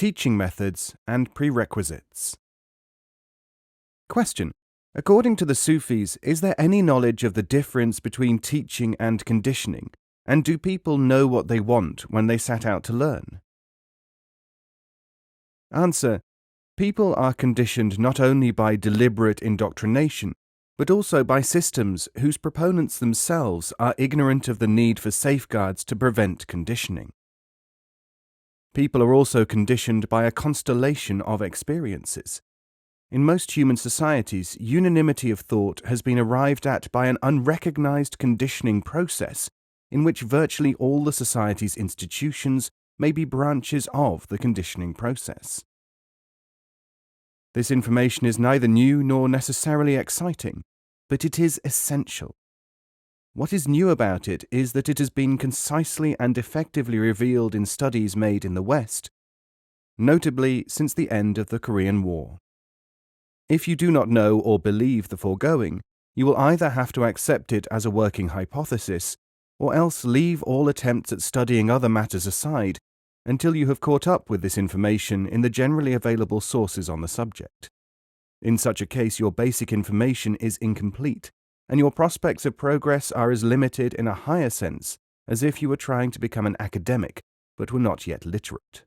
teaching methods and prerequisites. Question. According to the Sufis, is there any knowledge of the difference between teaching and conditioning, and do people know what they want when they set out to learn? Answer. People are conditioned not only by deliberate indoctrination, but also by systems whose proponents themselves are ignorant of the need for safeguards to prevent conditioning. People are also conditioned by a constellation of experiences. In most human societies, unanimity of thought has been arrived at by an unrecognized conditioning process in which virtually all the society's institutions may be branches of the conditioning process. This information is neither new nor necessarily exciting, but it is essential. What is new about it is that it has been concisely and effectively revealed in studies made in the West, notably since the end of the Korean War. If you do not know or believe the foregoing, you will either have to accept it as a working hypothesis, or else leave all attempts at studying other matters aside until you have caught up with this information in the generally available sources on the subject. In such a case, your basic information is incomplete, and your prospects of progress are as limited in a higher sense as if you were trying to become an academic but were not yet literate.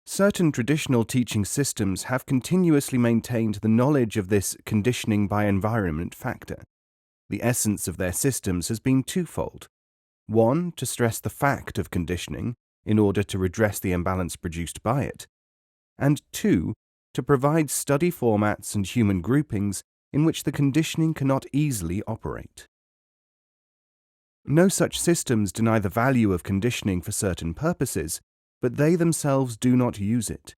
Certain traditional teaching systems have continuously maintained the knowledge of this conditioning by environment factor. The essence of their systems has been twofold. One, to stress the fact of conditioning in order to redress the imbalance produced by it, and two, to provide study formats and human groupings in which the conditioning cannot easily operate. No such systems deny the value of conditioning for certain purposes, but they themselves do not use it.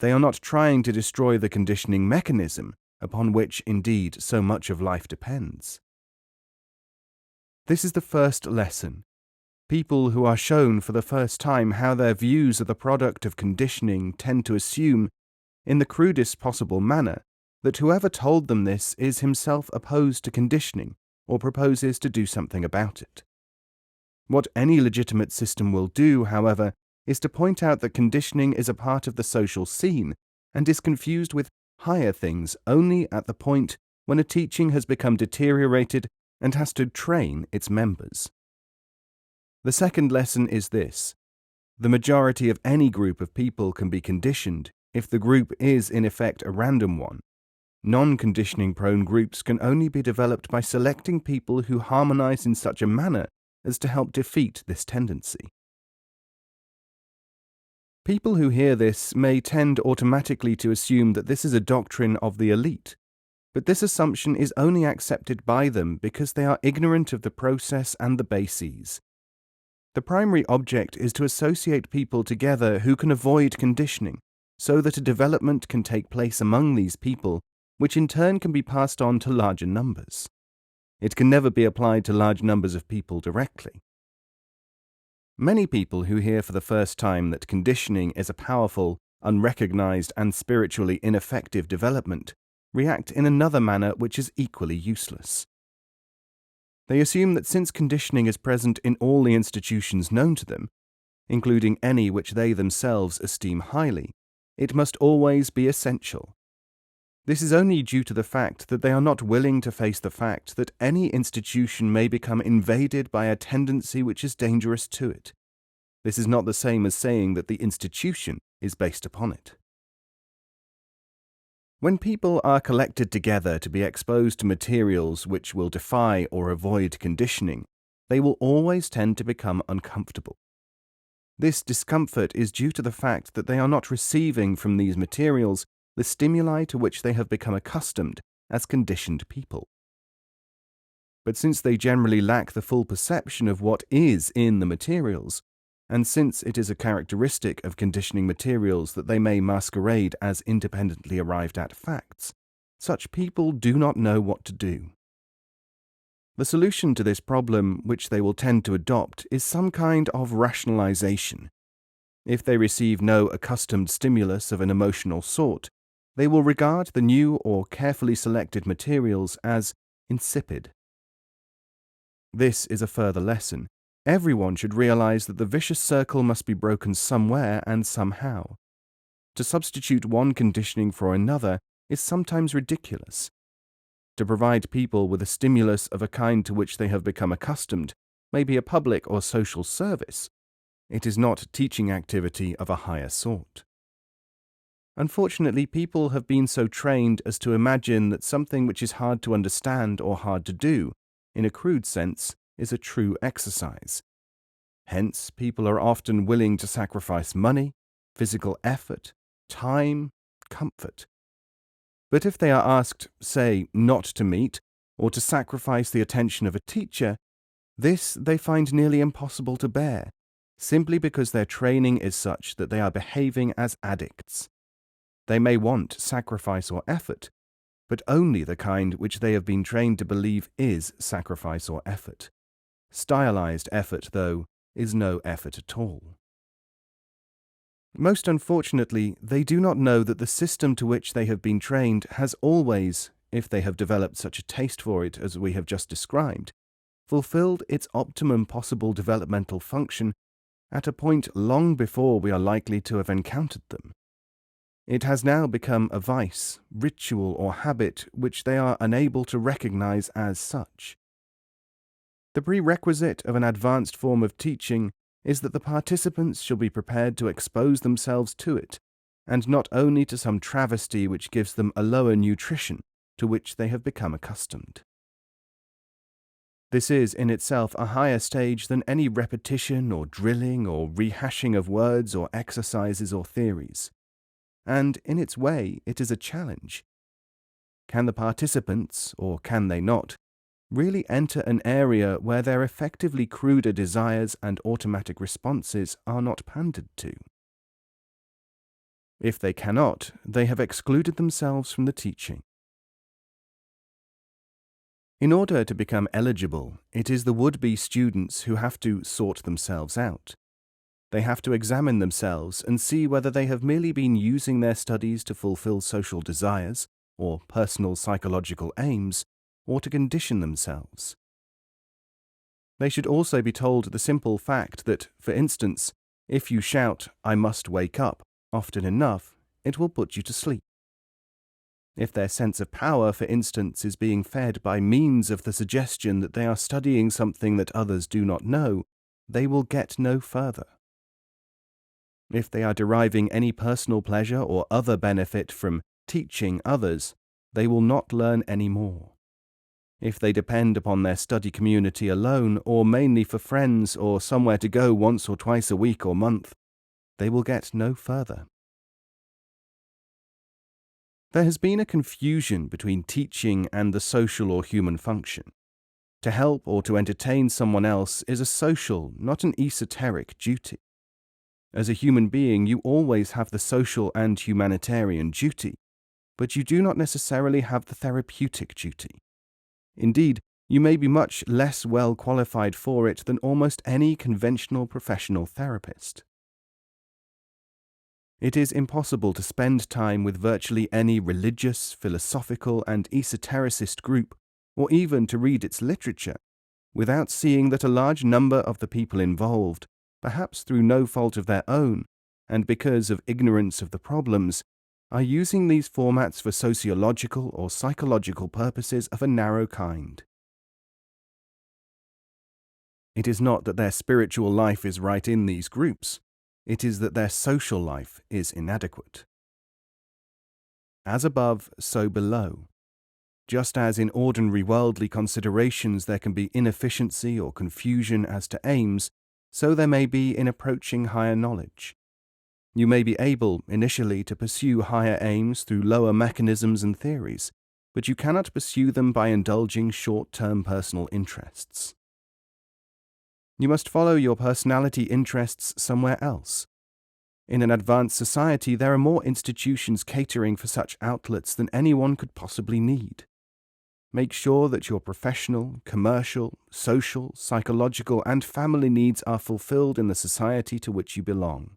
They are not trying to destroy the conditioning mechanism upon which, indeed, so much of life depends. This is the first lesson. People who are shown for the first time how their views are the product of conditioning tend to assume, in the crudest possible manner, that whoever told them this is himself opposed to conditioning or proposes to do something about it. What any legitimate system will do, however, is to point out that conditioning is a part of the social scene and is confused with higher things only at the point when a teaching has become deteriorated and has to train its members. The second lesson is this. The majority of any group of people can be conditioned if the group is in effect a random one. Non-conditioning prone groups can only be developed by selecting people who harmonize in such a manner as to help defeat this tendency. People who hear this may tend automatically to assume that this is a doctrine of the elite, but this assumption is only accepted by them because they are ignorant of the process and the bases. The primary object is to associate people together who can avoid conditioning, so that a development can take place among these people, which in turn can be passed on to larger numbers. It can never be applied to large numbers of people directly. Many people who hear for the first time that conditioning is a powerful, unrecognized, and spiritually ineffective development react in another manner which is equally useless. They assume that since conditioning is present in all the institutions known to them, including any which they themselves esteem highly, it must always be essential. This is only due to the fact that they are not willing to face the fact that any institution may become invaded by a tendency which is dangerous to it. This is not the same as saying that the institution is based upon it. When people are collected together to be exposed to materials which will defy or avoid conditioning, they will always tend to become uncomfortable. This discomfort is due to the fact that they are not receiving from these materials the stimuli to which they have become accustomed as conditioned people. But since they generally lack the full perception of what is in the materials, and since it is a characteristic of conditioning materials that they may masquerade as independently arrived at facts, such people do not know what to do. The solution to this problem, which they will tend to adopt, is some kind of rationalization. If they receive no accustomed stimulus of an emotional sort, they will regard the new or carefully selected materials as insipid. This is a further lesson, Everyone should realize that the vicious circle must be broken somewhere and somehow. To substitute one conditioning for another is sometimes ridiculous. To provide people with a stimulus of a kind to which they have become accustomed may be a public or social service. It is not teaching activity of a higher sort. Unfortunately, people have been so trained as to imagine that something which is hard to understand or hard to do, in a crude sense, is a true exercise. Hence, people are often willing to sacrifice money, physical effort, time, comfort. But if they are asked, say, not to meet, or to sacrifice the attention of a teacher, this they find nearly impossible to bear, simply because their training is such that they are behaving as addicts. They may want sacrifice or effort, but only the kind which they have been trained to believe is sacrifice or effort. Stylized effort, though, is no effort at all. Most unfortunately, they do not know that the system to which they have been trained has always, if they have developed such a taste for it as we have just described, fulfilled its optimum possible developmental function at a point long before we are likely to have encountered them. It has now become a vice, ritual, or habit which they are unable to recognize as such. The prerequisite of an advanced form of teaching is that the participants shall be prepared to expose themselves to it, and not only to some travesty which gives them a lower nutrition to which they have become accustomed. This is in itself a higher stage than any repetition or drilling or rehashing of words or exercises or theories. And in its way, it is a challenge. Can the participants, or can they not, really enter an area where their effectively cruder desires and automatic responses are not pandered to? If they cannot, they have excluded themselves from the teaching. In order to become eligible, it is the would-be students who have to sort themselves out. They have to examine themselves and see whether they have merely been using their studies to fulfill social desires or personal psychological aims, or to condition themselves. They should also be told the simple fact that, for instance, if you shout, "I must wake up," often enough, it will put you to sleep. If their sense of power, for instance, is being fed by means of the suggestion that they are studying something that others do not know, they will get no further. If they are deriving any personal pleasure or other benefit from teaching others, they will not learn any more. If they depend upon their study community alone, or mainly for friends or somewhere to go once or twice a week or month, they will get no further. There has been a confusion between teaching and the social or human function. To help or to entertain someone else is a social, not an esoteric duty. As a human being, you always have the social and humanitarian duty, but you do not necessarily have the therapeutic duty. Indeed, you may be much less well qualified for it than almost any conventional professional therapist. It is impossible to spend time with virtually any religious, philosophical, and esotericist group, or even to read its literature, without seeing that a large number of the people involved, perhaps through no fault of their own, and because of ignorance of the problems, are using these formats for sociological or psychological purposes of a narrow kind. It is not that their spiritual life is right in these groups, it is that their social life is inadequate. As above, so below. Just as in ordinary worldly considerations there can be inefficiency or confusion as to aims, so there may be in approaching higher knowledge. You may be able, initially, to pursue higher aims through lower mechanisms and theories, but you cannot pursue them by indulging short-term personal interests. You must follow your personality interests somewhere else. In an advanced society, there are more institutions catering for such outlets than anyone could possibly need. Make sure that your professional, commercial, social, psychological, and family needs are fulfilled in the society to which you belong.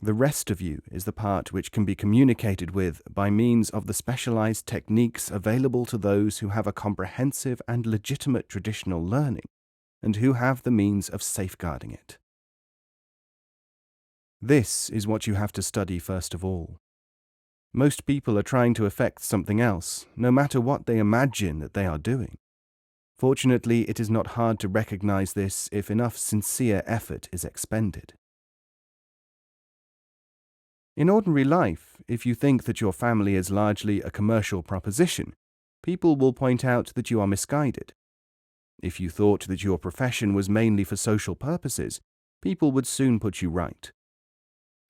The rest of you is the part which can be communicated with by means of the specialized techniques available to those who have a comprehensive and legitimate traditional learning, and who have the means of safeguarding it. This is what you have to study first of all. Most people are trying to effect something else, no matter what they imagine that they are doing. Fortunately, it is not hard to recognize this if enough sincere effort is expended. In ordinary life, if you think that your family is largely a commercial proposition, people will point out that you are misguided. If you thought that your profession was mainly for social purposes, people would soon put you right.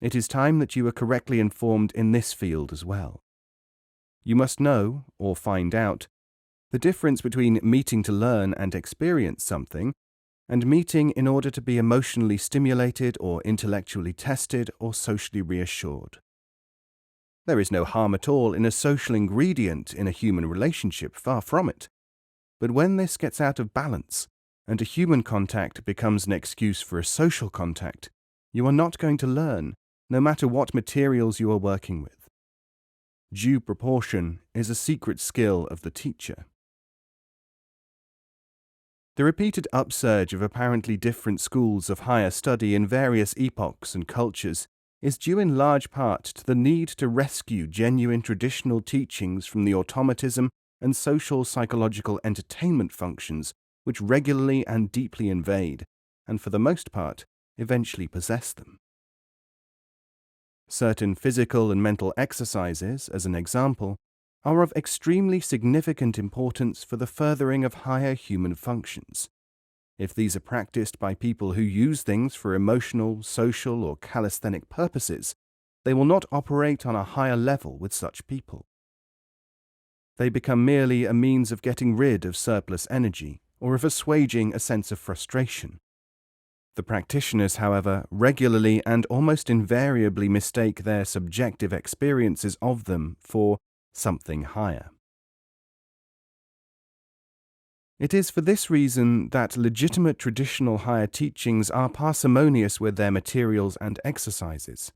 It is time that you were correctly informed in this field as well. You must know, or find out, the difference between meeting to learn and experience something, and meeting in order to be emotionally stimulated or intellectually tested or socially reassured. There is no harm at all in a social ingredient in a human relationship, far from it. But when this gets out of balance, and a human contact becomes an excuse for a social contact, you are not going to learn, no matter what materials you are working with. Due proportion is a secret skill of the teacher. The repeated upsurge of apparently different schools of higher study in various epochs and cultures is due in large part to the need to rescue genuine traditional teachings from the automatism and social psychological entertainment functions which regularly and deeply invade, and for the most part, eventually possess them. Certain physical and mental exercises, as an example, are of extremely significant importance for the furthering of higher human functions. If these are practiced by people who use things for emotional, social, or calisthenic purposes, they will not operate on a higher level with such people. They become merely a means of getting rid of surplus energy or of assuaging a sense of frustration. The practitioners, however, regularly and almost invariably mistake their subjective experiences of them for something higher. It is for this reason that legitimate traditional higher teachings are parsimonious with their materials and exercises.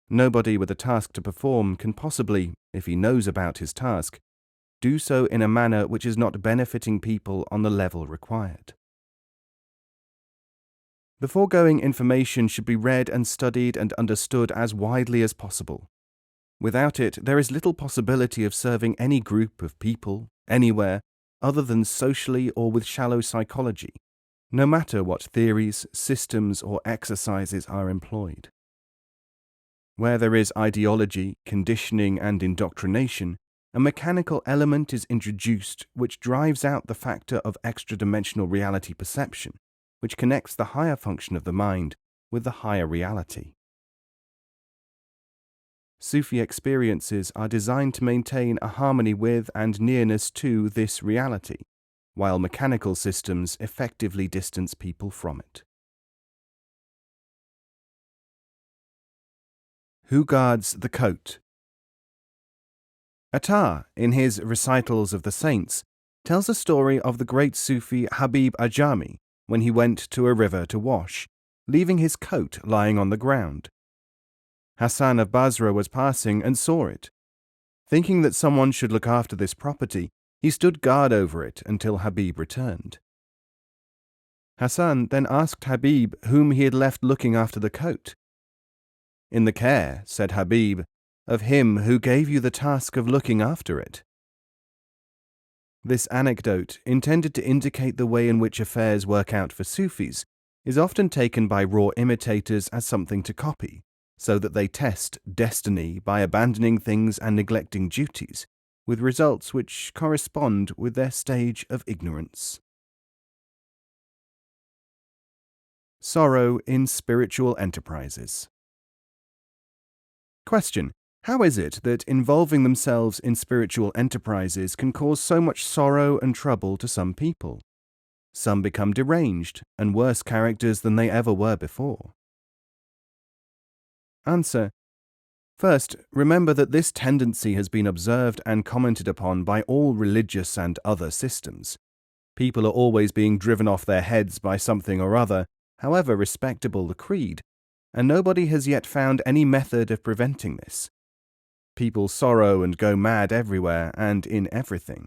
Nobody with a task to perform can possibly, if he knows about his task, do so in a manner which is not benefiting people on the level required. The foregoing information should be read and studied and understood as widely as possible. Without it, there is little possibility of serving any group of people, anywhere, other than socially or with shallow psychology, no matter what theories, systems, or exercises are employed. Where there is ideology, conditioning, and indoctrination, a mechanical element is introduced which drives out the factor of extra-dimensional reality perception, which connects the higher function of the mind with the higher reality. Sufi experiences are designed to maintain a harmony with and nearness to this reality, while mechanical systems effectively distance people from it. Who guards the coat? Attar, in his Recitals of the Saints, tells a story of the great Sufi Habib Ajami when he went to a river to wash, leaving his coat lying on the ground. Hasan of Basra was passing and saw it. Thinking that someone should look after this property, he stood guard over it until Habib returned. Hasan then asked Habib whom he had left looking after the coat. "In the care," said Habib, "of him who gave you the task of looking after it." This anecdote, intended to indicate the way in which affairs work out for Sufis, is often taken by raw imitators as something to copy, so that they test destiny by abandoning things and neglecting duties, with results which correspond with their stage of ignorance. Sorrow in spiritual enterprises. Question: how is it that involving themselves in spiritual enterprises can cause so much sorrow and trouble to some people? Some become deranged and worse characters than they ever were before. Answer: first, remember that this tendency has been observed and commented upon by all religious and other systems. People are always being driven off their heads by something or other, however respectable the creed, and nobody has yet found any method of preventing this. People sorrow and go mad everywhere and in everything.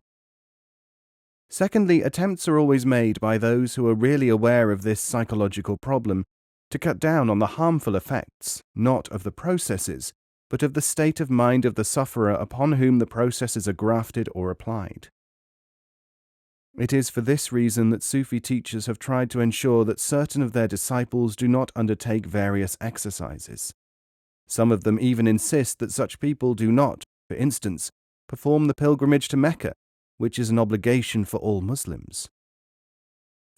Secondly, attempts are always made by those who are really aware of this psychological problem to cut down on the harmful effects, not of the processes, but of the state of mind of the sufferer upon whom the processes are grafted or applied. It is for this reason that Sufi teachers have tried to ensure that certain of their disciples do not undertake various exercises. Some of them even insist that such people do not, for instance, perform the pilgrimage to Mecca, which is an obligation for all Muslims.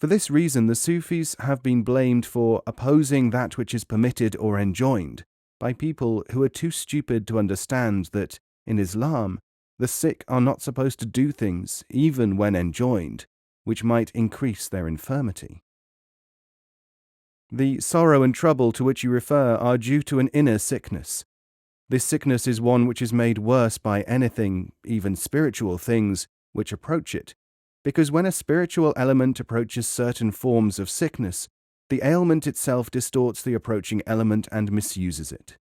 For this reason, the Sufis have been blamed for opposing that which is permitted or enjoined by people who are too stupid to understand that, in Islam, the sick are not supposed to do things, even when enjoined, which might increase their infirmity. The sorrow and trouble to which you refer are due to an inner sickness. This sickness is one which is made worse by anything, even spiritual things, which approach it, because when a spiritual element approaches certain forms of sickness, the ailment itself distorts the approaching element and misuses it.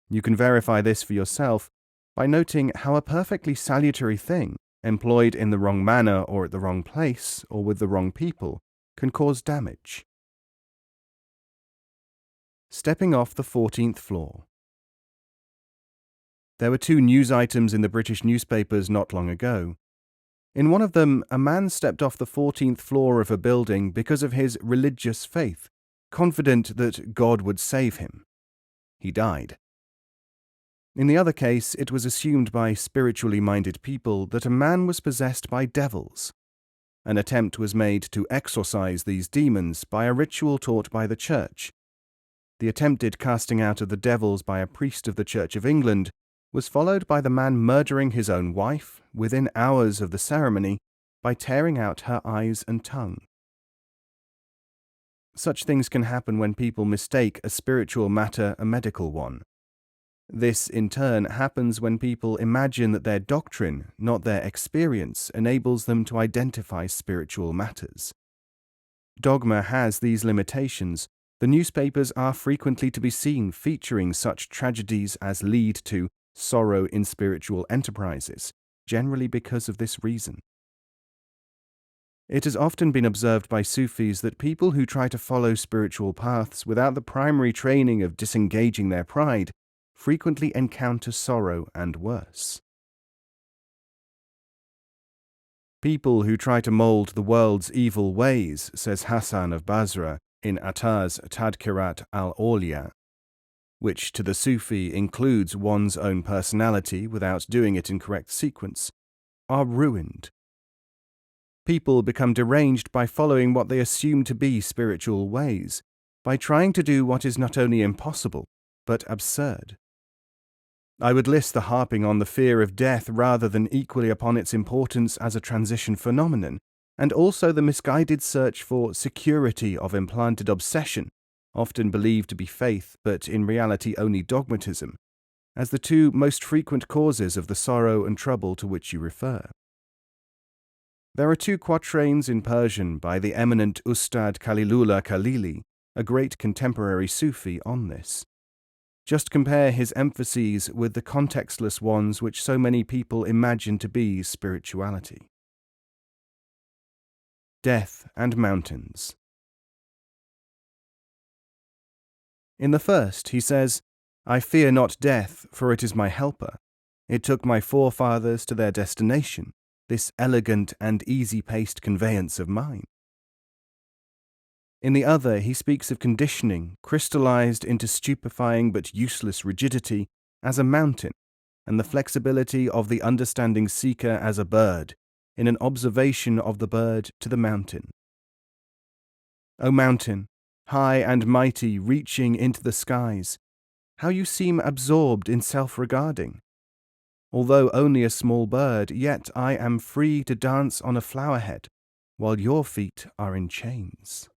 You can verify this for yourself by noting how a perfectly salutary thing, employed in the wrong manner or at the wrong place or with the wrong people, can cause damage. Stepping off the 14th floor. There were 2 news items in the British newspapers not long ago. In one of them, a man stepped off the 14th floor of a building because of his religious faith, confident that God would save him. He died. In the other case, it was assumed by spiritually minded people that a man was possessed by devils. An attempt was made to exorcise these demons by a ritual taught by the Church. The attempted casting out of the devils by a priest of the Church of England was followed by the man murdering his own wife within hours of the ceremony by tearing out her eyes and tongue. Such things can happen when people mistake a spiritual matter a medical one. This, in turn, happens when people imagine that their doctrine, not their experience, enables them to identify spiritual matters. Dogma has these limitations. The newspapers are frequently to be seen featuring such tragedies as lead to sorrow in spiritual enterprises, generally because of this reason. It has often been observed by Sufis that people who try to follow spiritual paths without the primary training of disengaging their pride frequently encounter sorrow and worse. People who try to mold the world's evil ways, says Hasan of Basra in Attar's Tadkirat al-Awliya, which to the Sufi includes one's own personality without doing it in correct sequence, are ruined. People become deranged by following what they assume to be spiritual ways, by trying to do what is not only impossible, but absurd. I would list the harping on the fear of death rather than equally upon its importance as a transition phenomenon, and also the misguided search for security of implanted obsession, often believed to be faith, but in reality only dogmatism, as the 2 most frequent causes of the sorrow and trouble to which you refer. There are 2 quatrains in Persian by the eminent Ustad Khalilullah Khalili, a great contemporary Sufi, on this. Just compare his emphases with the contextless ones which so many people imagine to be spirituality. Death and Mountains. In the first, he says, I fear not death, for it is my helper. It took my forefathers to their destination, this elegant and easy-paced conveyance of mine. In the other, he speaks of conditioning, crystallized into stupefying but useless rigidity, as a mountain, and the flexibility of the understanding seeker as a bird, in an observation of the bird to the mountain. O mountain, high and mighty, reaching into the skies, how you seem absorbed in self-regarding. Although only a small bird, yet I am free to dance on a flowerhead, while your feet are in chains.